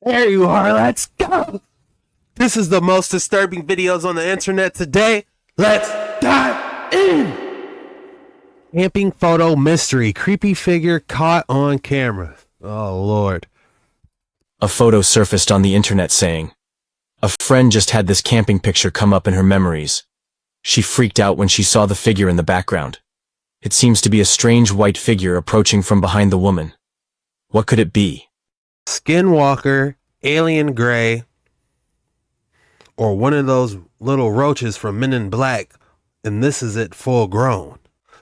There you are. Let's go. This is the most disturbing videos on the internet today. Let's dive in. Camping photo mystery. Creepy figure caught on camera. Oh, Lord. A photo surfaced on the internet saying, "A friend just had this camping picture come up in her memories. She freaked out when she saw the figure in the background. It seems to be a strange white figure approaching from behind the woman. What could it be?" Skinwalker, alien gray, or one of those little roaches from Men in Black, and this is it full grown.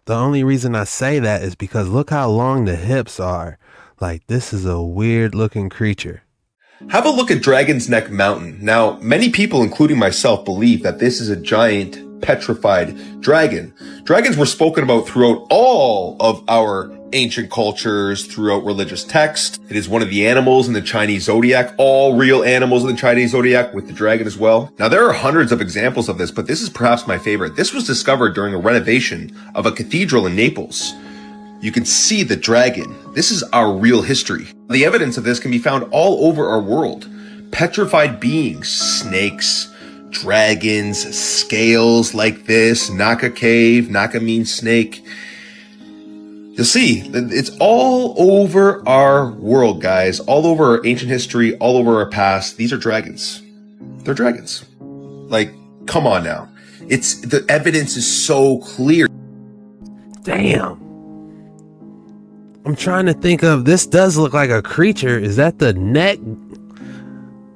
The only reason I say that is because look how long the hips are. Like, this is a weird looking creature. Have a look at Dragon's Neck Mountain. Now, many people, including myself, believe that this is a giant petrified dragon. Dragons were spoken about throughout all of our ancient cultures, throughout religious texts. It is one of the animals in the Chinese zodiac, all real animals in the Chinese zodiac, with the dragon as well. Now, there are hundreds of examples of this, but this is perhaps my favorite. This was discovered during a renovation of a cathedral in Naples. You can see the dragon. This is our real history. The evidence of this can be found all over our world. Petrified beings, snakes, dragons, scales like this, Naka cave, Naka means snake. You'll see, it's all over our world, guys. All over our ancient history, all over our past. These are dragons. They're dragons. Like, come on now. The evidence is so clear. Damn. I'm trying to think of, this does look like a creature. Is that the neck?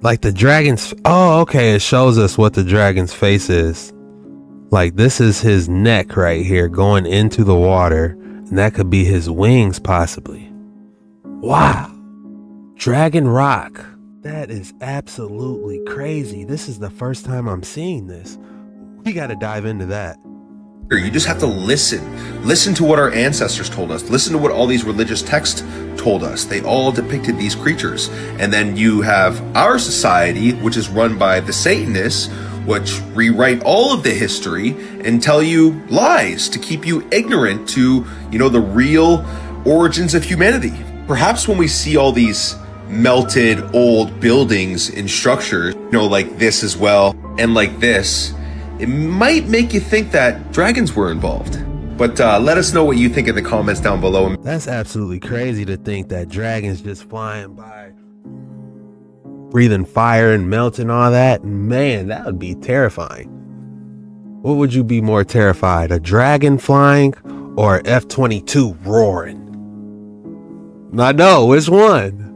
Like the dragon's, oh, okay. It shows us what the dragon's face is. Like, this is his neck right here going into the water. And that could be his wings, possibly. Wow. Dragon Rock. That is absolutely crazy. This is the first time I'm seeing this. We got to dive into that. You just have to listen. Listen to what our ancestors told us. Listen to what all these religious texts told us. They all depicted these creatures. And then you have our society, which is run by the Satanists, which rewrite all of the history and tell you lies to keep you ignorant to, the real origins of humanity. Perhaps when we see all these melted old buildings and structures, like this as well, and like this, it might make you think that dragons were involved. But let us know what you think in the comments down below. That's absolutely crazy to think that dragons just flying by, breathing fire and melting all that. Man, that would be terrifying. What would you be more terrified? A dragon flying or F-22 roaring? I know, which one?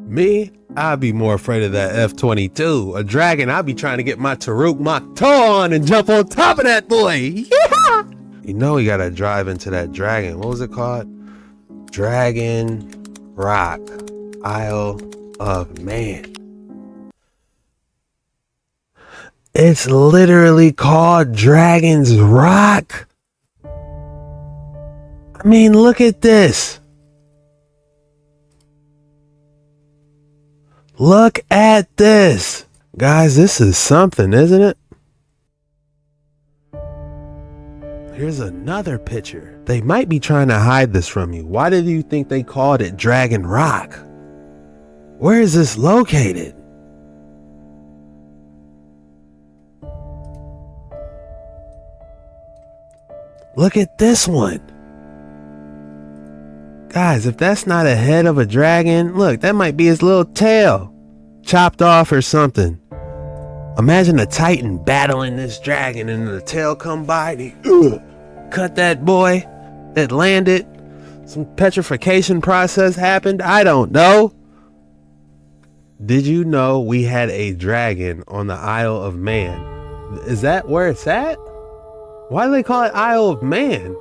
Me? I'd be more afraid of that F-22. A dragon, I'd be trying to get my Taruk Makto on and jump on top of that boy. Yeah! We gotta drive into that dragon. What was it called? Dragon Rock, Isle of Man. It's literally called Dragon's Rock. I mean, look at this. Look at this. Guys, this is something, isn't it? Here's another picture. They might be trying to hide this from you. Why did you think they called it Dragon Rock? Where is this located? Look at this one. Guys, if that's not a head of a dragon, look, that might be his little tail chopped off or something. Imagine a titan battling this dragon and the tail come by and he cut that boy that landed. Some petrification process happened. I don't know. Did you know we had a dragon on the Isle of Man? Is that where it's at? Why do they call it Isle of Man?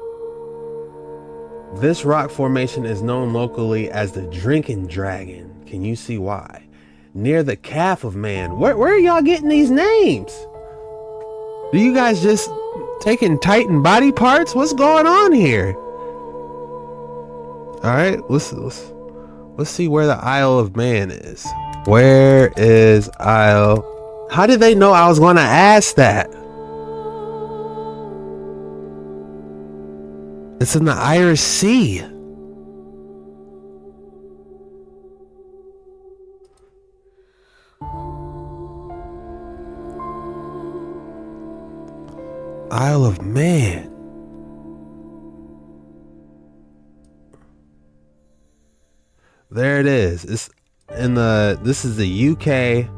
This rock formation is known locally as the Drinking Dragon. Can you see why? Near the Calf of Man. Where are y'all getting these names? Do you guys just taking Titan body parts? What's going on here? All right, let's see where the Isle of Man is. Where is Isle? How did they know I was going to ask that? It's in the Irish Sea. Isle of Man. There it is. It's in this is the UK,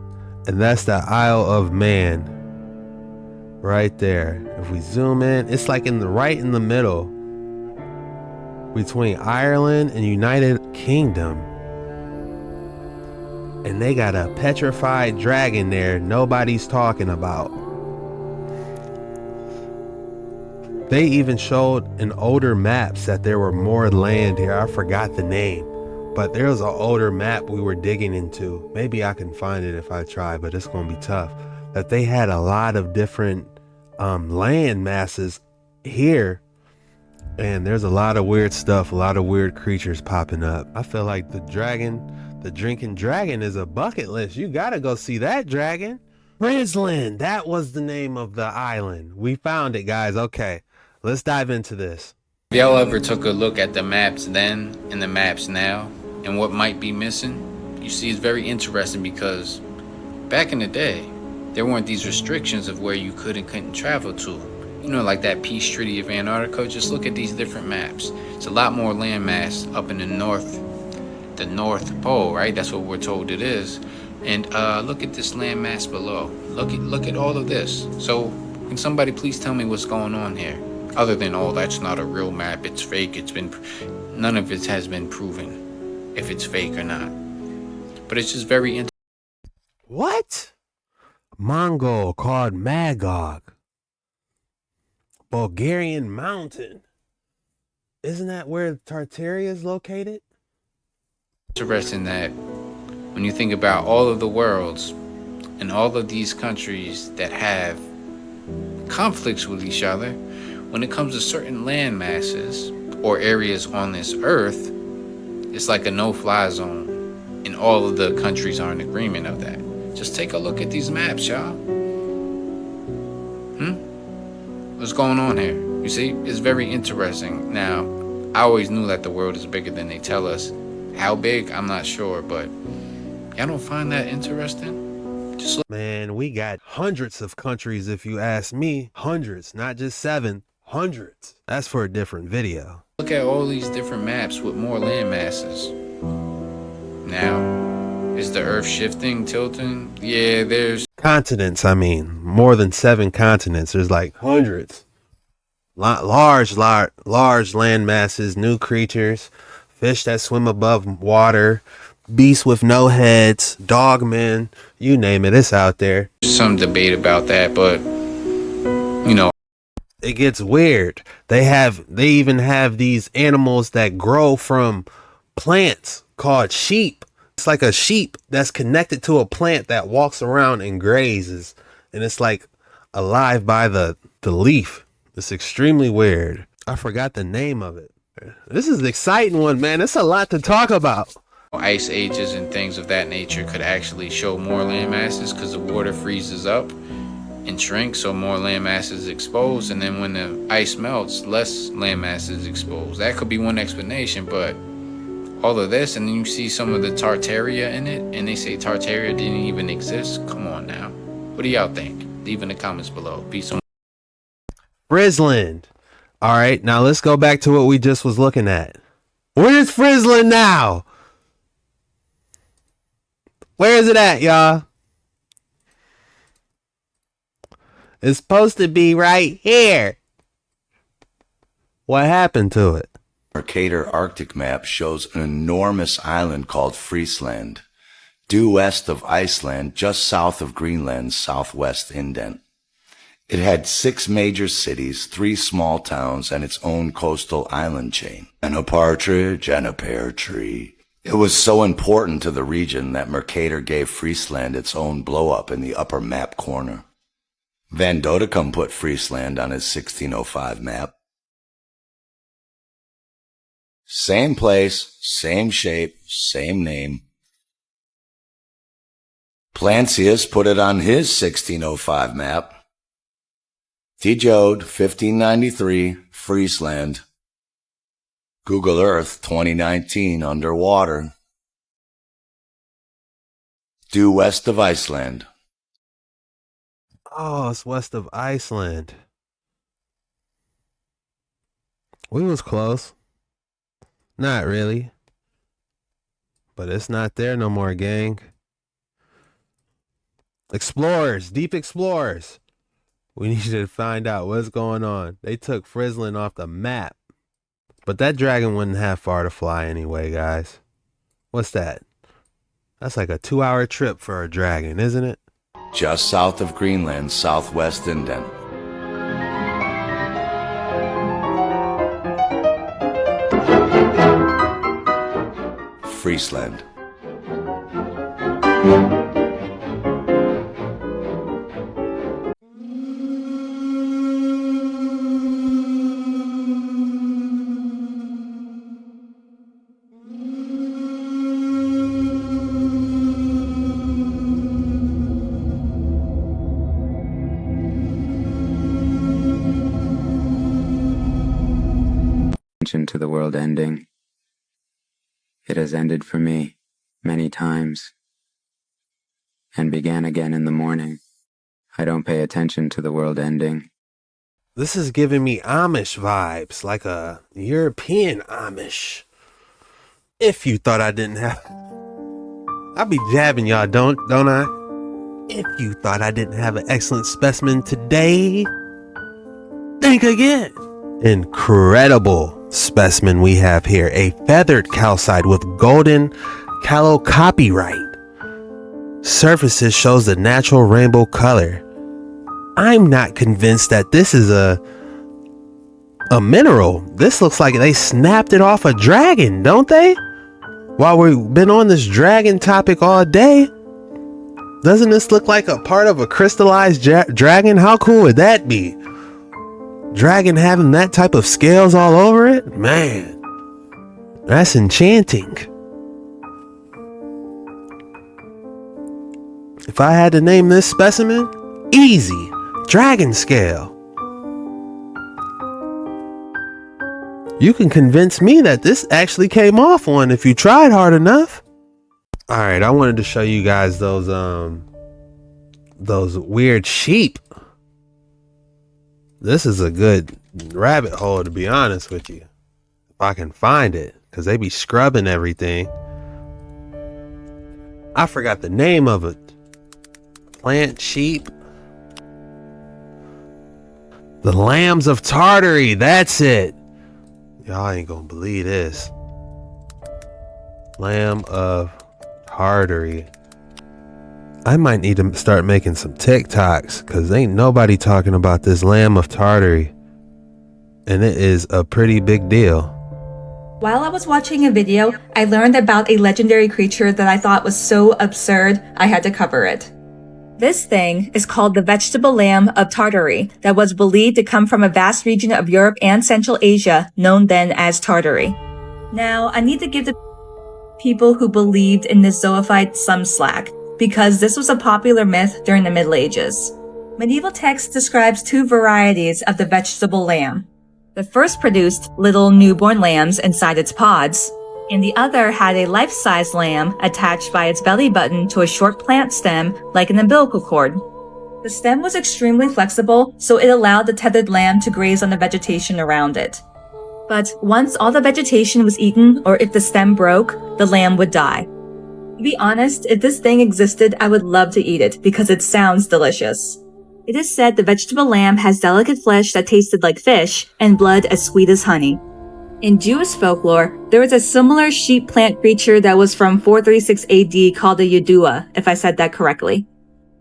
and that's the Isle of Man. Right there. If we zoom in, it's like right in the middle between Ireland and United Kingdom. And they got a petrified dragon there nobody's talking about. They even showed in older maps that there were more land here. I forgot the name, but there was an older map we were digging into. Maybe I can find it if I try, but it's gonna be tough. That they had a lot of different land masses here, and there's a lot of weird stuff, a lot of weird creatures popping up. I feel like the drinking dragon is a bucket list. You gotta go see that dragon. Frisland, that was the name of the island. We found it, guys. Okay, let's dive into this. If y'all ever took a look at the maps then and the maps now and what might be missing, you see it's very interesting because back in the day, there weren't these restrictions of where you could and couldn't travel to. You know, like that Peace Treaty of Antarctica. Just look at these different maps. It's a lot more landmass up in the North Pole, right? That's what we're told it is. And look at this landmass below. Look at all of this. So can somebody please tell me what's going on here? Other than, oh, that's not a real map, it's fake, none of it has been proven if it's fake or not. But it's just very interesting. What? Mongol called Magog. Bulgarian mountain. Isn't that where Tartaria is located? Interesting that when you think about all of the worlds and all of these countries that have conflicts with each other, when it comes to certain land masses or areas on this earth, it's like a no-fly zone, and all of the countries are in agreement of that. Just take a look at these maps, y'all. What's going on here? You see, it's very interesting. Now, I always knew that the world is bigger than they tell us. How big, I'm not sure, but y'all don't find that interesting? Just look. Man, we got hundreds of countries, if you ask me. Hundreds, not just 7, hundreds. That's for a different video. Look at all these different maps with more land masses. Now, is the earth shifting, tilting? Yeah, there's Continents, I mean, more than 7 continents. There's like hundreds. Large land masses, new creatures, fish that swim above water, beasts with no heads, dogmen, you name it, it's out there. some debate about that, but you know, It gets weird. They even have these animals that grow from plants called sheep. It's like a sheep that's connected to a plant that walks around and grazes, and it's like alive by the leaf. It's extremely weird. I forgot the name of it. This is an exciting one, man. It's a lot to talk about. ice ages and things of that nature could actually show more land masses because the water freezes up and shrinks, so more land mass is exposed, and then when the ice melts, less land mass is exposed. That could be one explanation, but all of this, and then you see some of the Tartaria in it, and they say Tartaria didn't even exist. Come on now. What do y'all think? Leave in the comments below. Peace on. Frisland. All right, now let's go back to what we just was looking at. Where's Frisland now? Where is it at, y'all? It's supposed to be right here. What happened to it? Mercator Arctic map shows an enormous island called Frisland, due west of Iceland, just south of Greenland's southwest indent. It had 6 major cities, 3 small towns, and its own coastal island chain, and a partridge and a pear tree. It was so important to the region that Mercator gave Frisland its own blow-up in the upper map corner. Van Dodecam put Frisland on his 1605 map. Same place, same shape, same name. Plancius put it on his 1605 map. Tjode, 1593, Frisland. Google Earth, 2019, underwater. Due west of Iceland. Oh, it's west of Iceland. We was close. Not really. But it's not there no more, gang. Explorers, deep explorers. We need to find out what's going on. They took Frisland off the map. But that dragon wouldn't have far to fly anyway, guys. What's that? That's like a 2-hour trip for a dragon, isn't it? Just south of Greenland's southwest indent. Frisland. To the world ending. It has ended for me many times and began again in the morning. I don't pay attention to the world ending. This is giving me Amish vibes, like a European Amish. If you thought I didn't have... I be jabbing y'all, don't I? If you thought I didn't have an excellent specimen today, think again. Incredible specimen we have here. A feathered calcite with golden chalcopyrite. Surfaces shows the natural rainbow color. I'm not convinced that this is a mineral. This looks like they snapped it off a dragon, don't they? While we've been on this dragon topic all day, doesn't this look like a part of a crystallized dragon? How cool would that be? Dragon having that type of scales all over it? Man, that's enchanting. If I had to name this specimen, easy, dragon scale. You can convince me that this actually came off one if you tried hard enough. All right, I wanted to show you guys those weird sheep. This is a good rabbit hole, to be honest with you. If I can find it, because they be scrubbing everything. I forgot the name of it. Plant sheep. The lambs of Tartary, that's it. Y'all ain't gonna believe this. Lamb of Tartary. I might need to start making some TikToks, because ain't nobody talking about this Lamb of Tartary. And it is a pretty big deal. While I was watching a video, I learned about a legendary creature that I thought was so absurd, I had to cover it. This thing is called the vegetable lamb of Tartary, that was believed to come from a vast region of Europe and Central Asia, known then as Tartary. Now, I need to give the people who believed in this zoophyte some slack, because this was a popular myth during the Middle Ages. Medieval text describes two varieties of the vegetable lamb. The first produced little newborn lambs inside its pods, and the other had a life-size lamb attached by its belly button to a short plant stem like an umbilical cord. The stem was extremely flexible, so it allowed the tethered lamb to graze on the vegetation around it. But once all the vegetation was eaten, or if the stem broke, the lamb would die. To be honest, if this thing existed, I would love to eat it because it sounds delicious. It is said the vegetable lamb has delicate flesh that tasted like fish and blood as sweet as honey. In Jewish folklore, there is a similar sheep plant creature that was from 436 AD called a Yedua, if I said that correctly.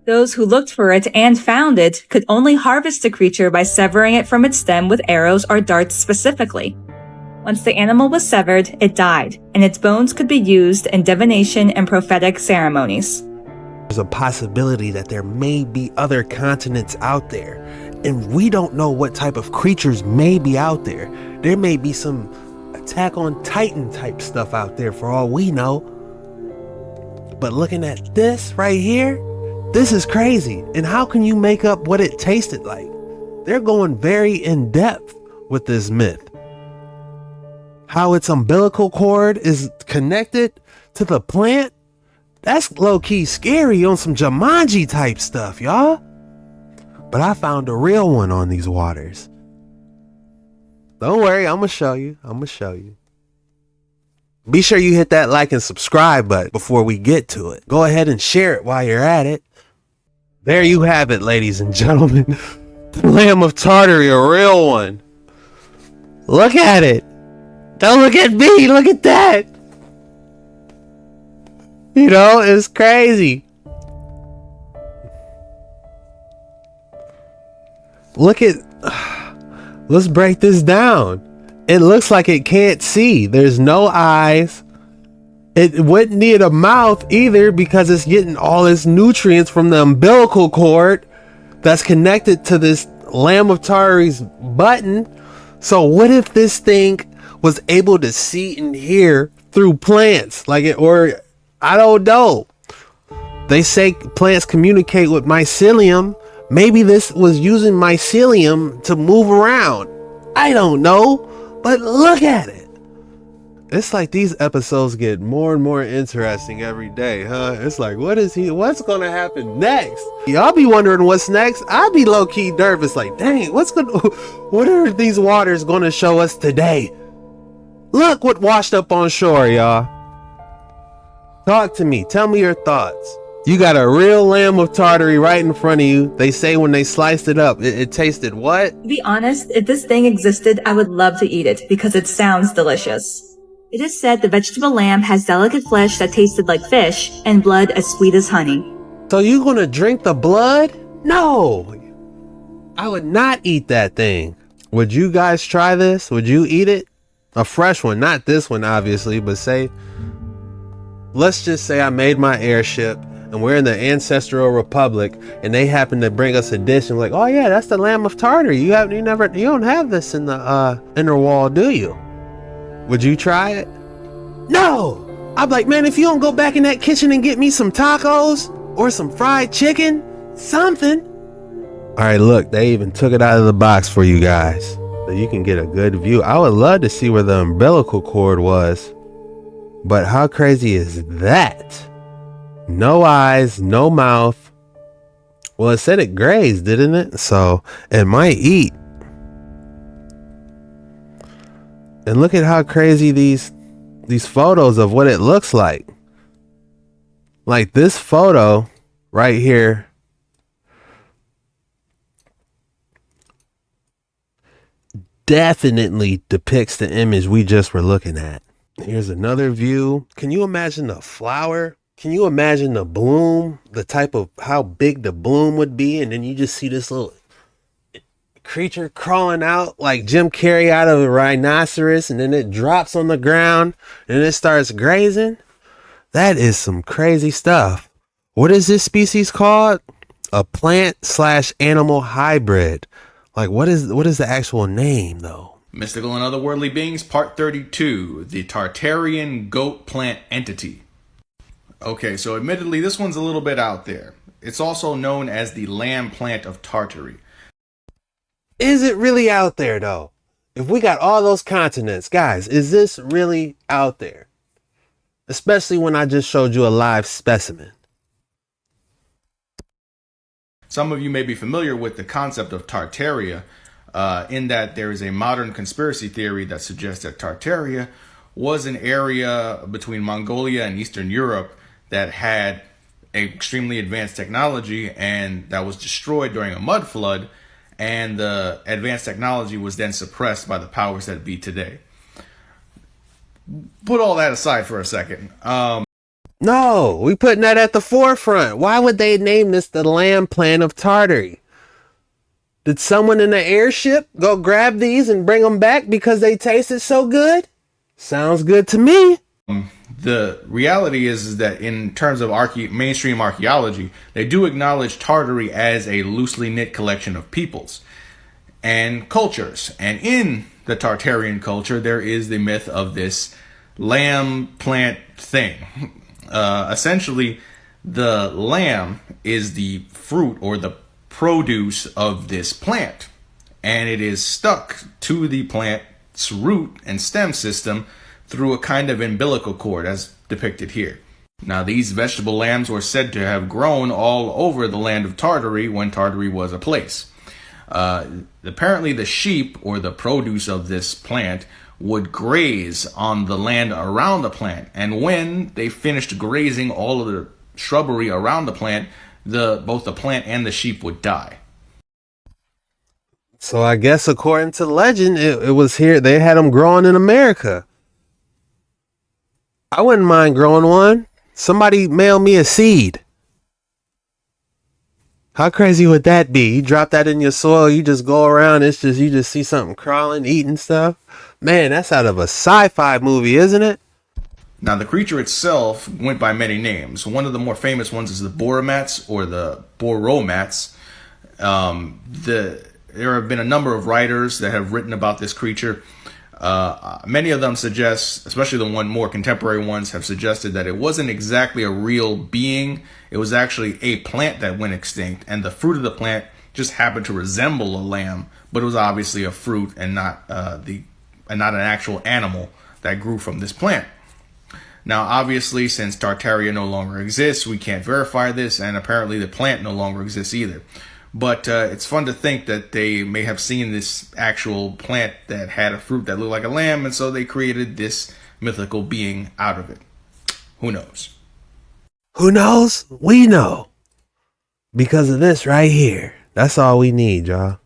Those who looked for it and found it could only harvest the creature by severing it from its stem with arrows or darts specifically. Once the animal was severed, it died, and its bones could be used in divination and prophetic ceremonies. There's a possibility that there may be other continents out there, and we don't know what type of creatures may be out there. There may be some Attack on Titan type stuff out there for all we know. But looking at this right here, this is crazy. And how can you make up what it tasted like? They're going very in depth with this myth. How its umbilical cord is connected to the plant, that's low-key scary on some Jumanji type stuff, y'all. But I found a real one on these waters. Don't worry, I'm gonna show you. I'm gonna show you. Be sure you hit that like and subscribe button before we get to it. Go ahead and share it while you're at it. There you have it, ladies and gentlemen. The Lamb of Tartary, a real one. Look at it. Don't look at me. Look at that. You know, it's crazy. Look at... Let's break this down. It looks like it can't see. There's no eyes. It wouldn't need a mouth either because it's getting all its nutrients from the umbilical cord that's connected to this Lamb of Tartary's button. So what if this thing was able to see and hear through plants? Like it, or I don't know. They say plants communicate with mycelium. Maybe this was using mycelium to move around. I don't know, but look at it. It's like these episodes get more and more interesting every day, huh? It's like, what's gonna happen next? Y'all be wondering what's next. I'll be low-key nervous, like, dang, what are these waters gonna show us today? Look what washed up on shore, y'all. Talk to me, tell me your thoughts. You got a real Lamb of Tartary right in front of you. They say when they sliced it up, it tasted what? To be honest, if this thing existed, I would love to eat it because it sounds delicious. It is said the vegetable lamb has delicate flesh that tasted like fish and blood as sweet as honey. So you gonna drink the blood? No, I would not eat that thing. Would you guys try this? Would you eat it? A fresh one, not this one obviously, but let's just say I made my airship and we're in the ancestral republic and they happen to bring us a dish and like, oh yeah, that's the Lamb of Tartary. You don't have this in the inner wall, do you? Would you try it? No! I'm like, man, if you don't go back in that kitchen and get me some tacos or some fried chicken, something. All right, look, they even took it out of the box for you guys so you can get a good view. I would love to see where the umbilical cord was, but how crazy is that? No eyes, no mouth. Well, it said it grazed, didn't it? So it might eat. And look at how crazy these photos of what it looks like. Like this photo right here. Definitely depicts the image we just were looking at. Here's another view. Can you imagine a flower? Can you imagine the bloom? The type of how big the bloom would be, and then you just see this little creature crawling out like Jim Carrey out of a rhinoceros, and then it drops on the ground and it starts grazing. That is some crazy stuff. What is this species called? A plant/animal hybrid. Like what is the actual name though? Mystical and Otherworldly Beings, Part 32, the Tartarian goat plant entity. Okay, so admittedly, this one's a little bit out there. It's also known as the lamb plant of Tartary. Is it really out there though? If we got all those continents, guys, is this really out there? Especially when I just showed you a live specimen. Some of you may be familiar with the concept of Tartaria, in that there is a modern conspiracy theory that suggests that Tartaria was an area between Mongolia and Eastern Europe that had extremely advanced technology and that was destroyed during a mud flood, and the advanced technology was then suppressed by the powers that be today. Put all that aside for a second. No, we putting that at the forefront. Why would they name this the lamb plant of Tartary? Did someone in the airship go grab these and bring them back because they tasted so good? Sounds good to me. The reality is that in terms of mainstream archaeology, they do acknowledge Tartary as a loosely knit collection of peoples and cultures. And in the Tartarian culture, there is the myth of this lamb plant thing. Essentially, the lamb is the fruit or the produce of this plant, and it is stuck to the plant's root and stem system through a kind of umbilical cord, as depicted here. Now, these vegetable lambs were said to have grown all over the land of Tartary when Tartary was a place. Apparently the sheep, or the produce of this plant, would graze on the land around the plant. And when they finished grazing all of the shrubbery around the plant, both the plant and the sheep would die. So I guess according to legend, it was here. They had them growing in America. I wouldn't mind growing one. Somebody mail me a seed. How crazy would that be? You drop that in your soil, you just go around, you just see something crawling, eating stuff. Man, that's out of a sci-fi movie, isn't it? Now, the creature itself went by many names. One of the more famous ones is the Boromats, or the Boromats. There have been a number of writers that have written about this creature. Many of them suggest, especially the more contemporary ones, have suggested that it wasn't exactly a real being. It was actually a plant that went extinct, and the fruit of the plant just happened to resemble a lamb, but it was obviously a fruit and not an actual animal that grew from this plant. Now, obviously, since Tartaria no longer exists, we can't verify this, and apparently the plant no longer exists either. But it's fun to think that they may have seen this actual plant that had a fruit that looked like a lamb, and so they created this mythical being out of it. Who knows? Who knows? We know. Because of this right here. That's all we need, y'all.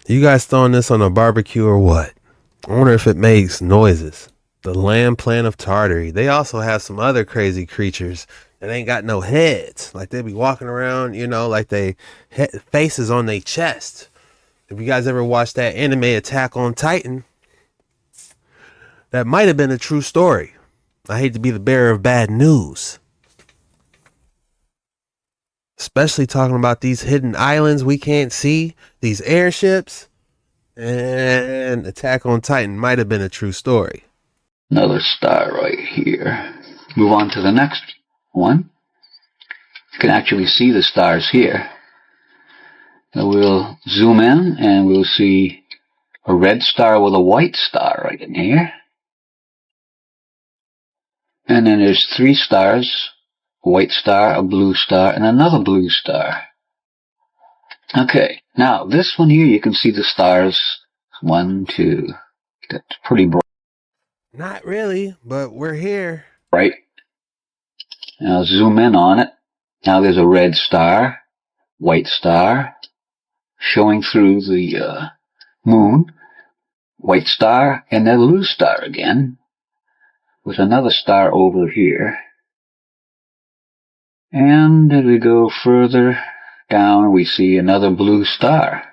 You guys throwing this on a barbecue or what? I wonder if it makes noises. The lamb plant of Tartary. They also have some other crazy creatures that ain't got no heads. Like they be walking around, like they faces on their chest. If you guys ever watched that anime Attack on Titan, that might have been a true story. I hate to be the bearer of bad news. Especially talking about these hidden islands we can't see, these airships, and Attack on Titan might have been a true story. Another star right here. Move on to the next one. You can actually see the stars here. Now we'll zoom in and we'll see a red star with a white star right in here. And then there's 3 stars, a white star, a blue star, and another blue star. Okay, now this one here, you can see the stars. 1, 2. That's pretty bright. Not really, but we're here. Right. Now zoom in on it. Now there's a red star, white star, showing through the moon, white star, and then blue star again, with another star over here. And as we go further down, we see another blue star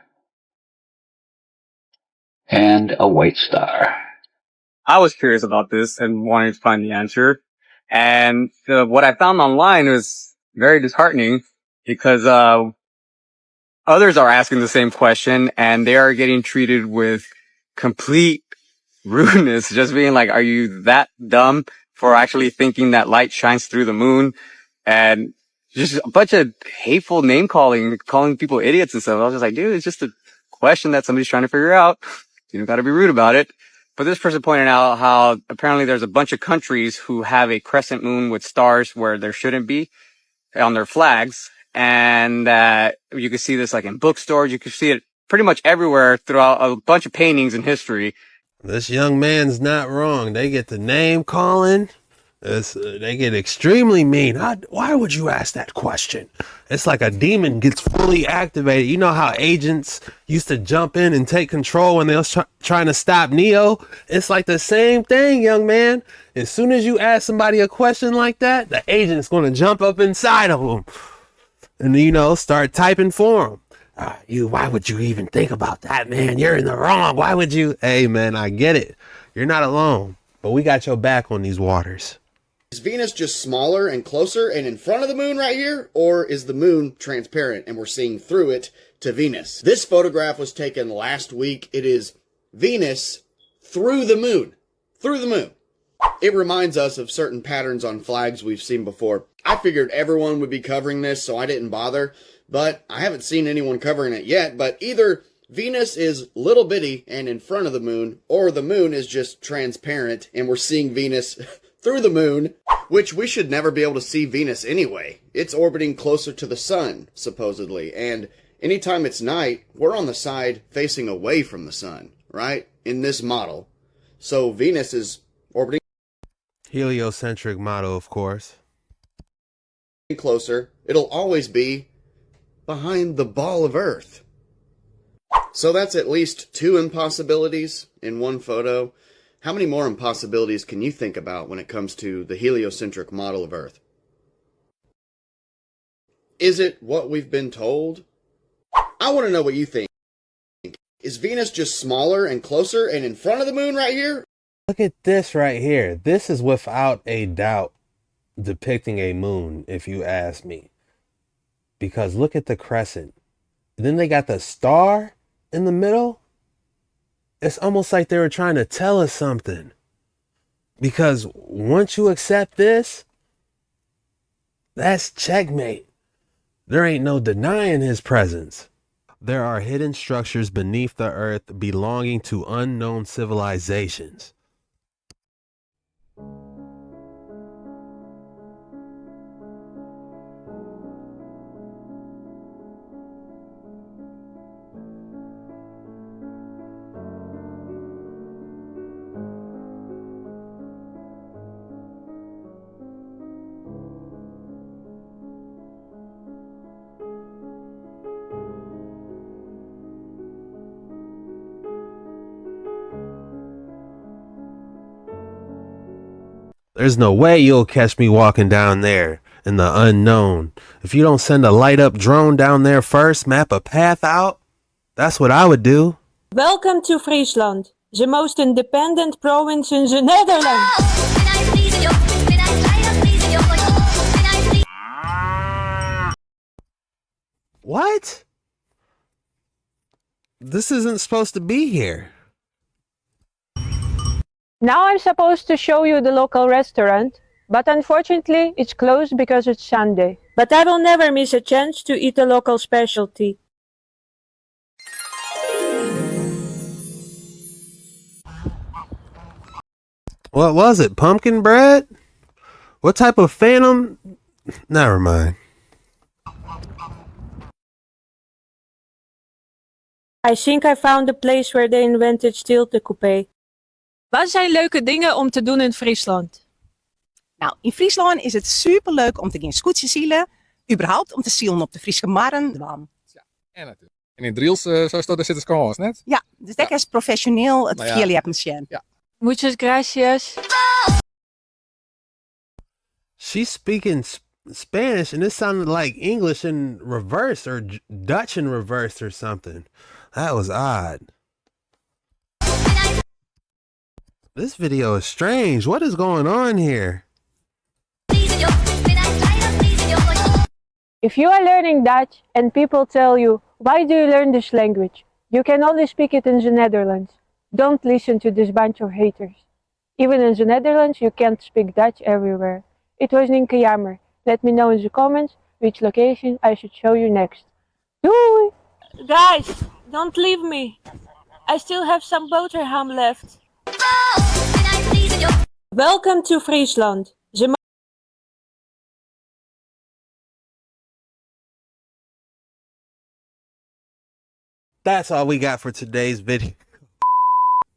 and a white star. I was curious about this and wanted to find the answer. And what I found online was very disheartening because others are asking the same question and they are getting treated with complete rudeness, just being like, are you that dumb for actually thinking that light shines through the moon? And just a bunch of hateful name calling people idiots and stuff. I was just like, dude, it's just a question that somebody's trying to figure out. You don't gotta be rude about it. But this person pointed out how apparently there's a bunch of countries who have a crescent moon with stars where there shouldn't be on their flags. And you can see this like in bookstores. You can see it pretty much everywhere throughout a bunch of paintings in history. This young man's not wrong. They get the name calling. They get extremely mean. Why would you ask that question? It's like a demon gets fully activated. You know how agents used to jump in and take control when they was trying to stop Neo? It's like the same thing, young man. As soon as you ask somebody a question like that, the agent's going to jump up inside of them and, start typing for them. Why would you even think about that, man? You're in the wrong. Why would you? Hey, man, I get it. You're not alone, but we got your back on these waters. Is Venus just smaller and closer and in front of the moon right here? Or is the moon transparent and we're seeing through it to Venus? This photograph was taken last week. It is Venus through the moon. Through the moon. It reminds us of certain patterns on flags we've seen before. I figured everyone would be covering this, so I didn't bother. But I haven't seen anyone covering it yet. But either Venus is little bitty and in front of the moon, or the moon is just transparent and we're seeing Venus through the moon, which we should never be able to see Venus anyway. It's orbiting closer to the sun, supposedly, and anytime it's night, we're on the side facing away from the sun, right? In this model. So Venus is orbiting Heliocentric model, of course. Closer. It'll always be behind the ball of Earth. So that's at least 2 impossibilities in one photo. How many more impossibilities can you think about when it comes to the heliocentric model of Earth? Is it what we've been told? I want to know what you think. Is Venus just smaller and closer and in front of the moon right here? Look at this right here. This is without a doubt depicting a moon, if you ask me. Because look at the crescent. Then they got the star in the middle. It's almost like they were trying to tell us something. Because once you accept this, that's checkmate. There ain't no denying his presence. There are hidden structures beneath the earth belonging to unknown civilizations. There's no way you'll catch me walking down there in the unknown. If you don't send a light up drone down there first, map a path out, that's what I would do. Welcome to Frisland, the most independent province in the Netherlands. What? This isn't supposed to be here. Now I'm supposed to show you the local restaurant, but unfortunately it's closed because it's Sunday. But I will never miss a chance to eat a local specialty. What was it? Pumpkin bread? What type of phantom? Never mind. I think I found the place where they invented stilte coupé. Wat zijn leuke dingen om te doen in Friesland? Nou, in Friesland is het superleuk om te gaan scootsen, überhaupt om te zielen op de Friese marren. Ja, en natuurlijk. En in Driels, zoals dat, daar zitten schools, net? Ja, dus dat is professioneel het Nou ja. verkeer hebben zien. Ja. Muchas gracias. She's speaking Spanish and it sounded like English in reverse or Dutch in reverse or something. That was odd. This video is strange. What is going on here? If you are learning Dutch and people tell you, why do you learn this language? You can only speak it in the Netherlands. Don't listen to this bunch of haters. Even in the Netherlands, you can't speak Dutch everywhere. It was Nienke jammer. Let me know in the comments which location I should show you next. Doei! Guys, don't leave me. I still have some boterham left. Welcome to Friesland. That's all we got for today's video.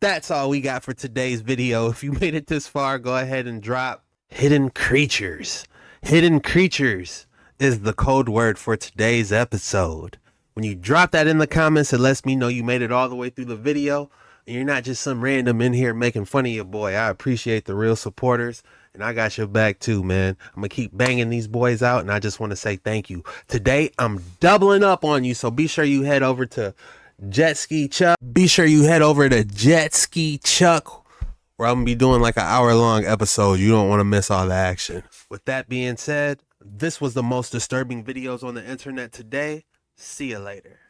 That's all we got for today's video. If you made it this far, go ahead and drop hidden creatures. Hidden creatures is the code word for today's episode. When you drop that in the comments, it lets me know you made it all the way through the video and you're not just some random in here making fun of your boy. I appreciate the real supporters and I got your back too, man. I'm gonna keep banging these boys out and I just want to say thank you. Today, I'm doubling up on you, so be sure you head over to Jet Ski Chuck. Be sure you head over to Jet Ski Chuck, where I'm gonna be doing like an hour-long episode. You don't want to miss all the action. With that being said, this was the most disturbing videos on the internet today. See you later.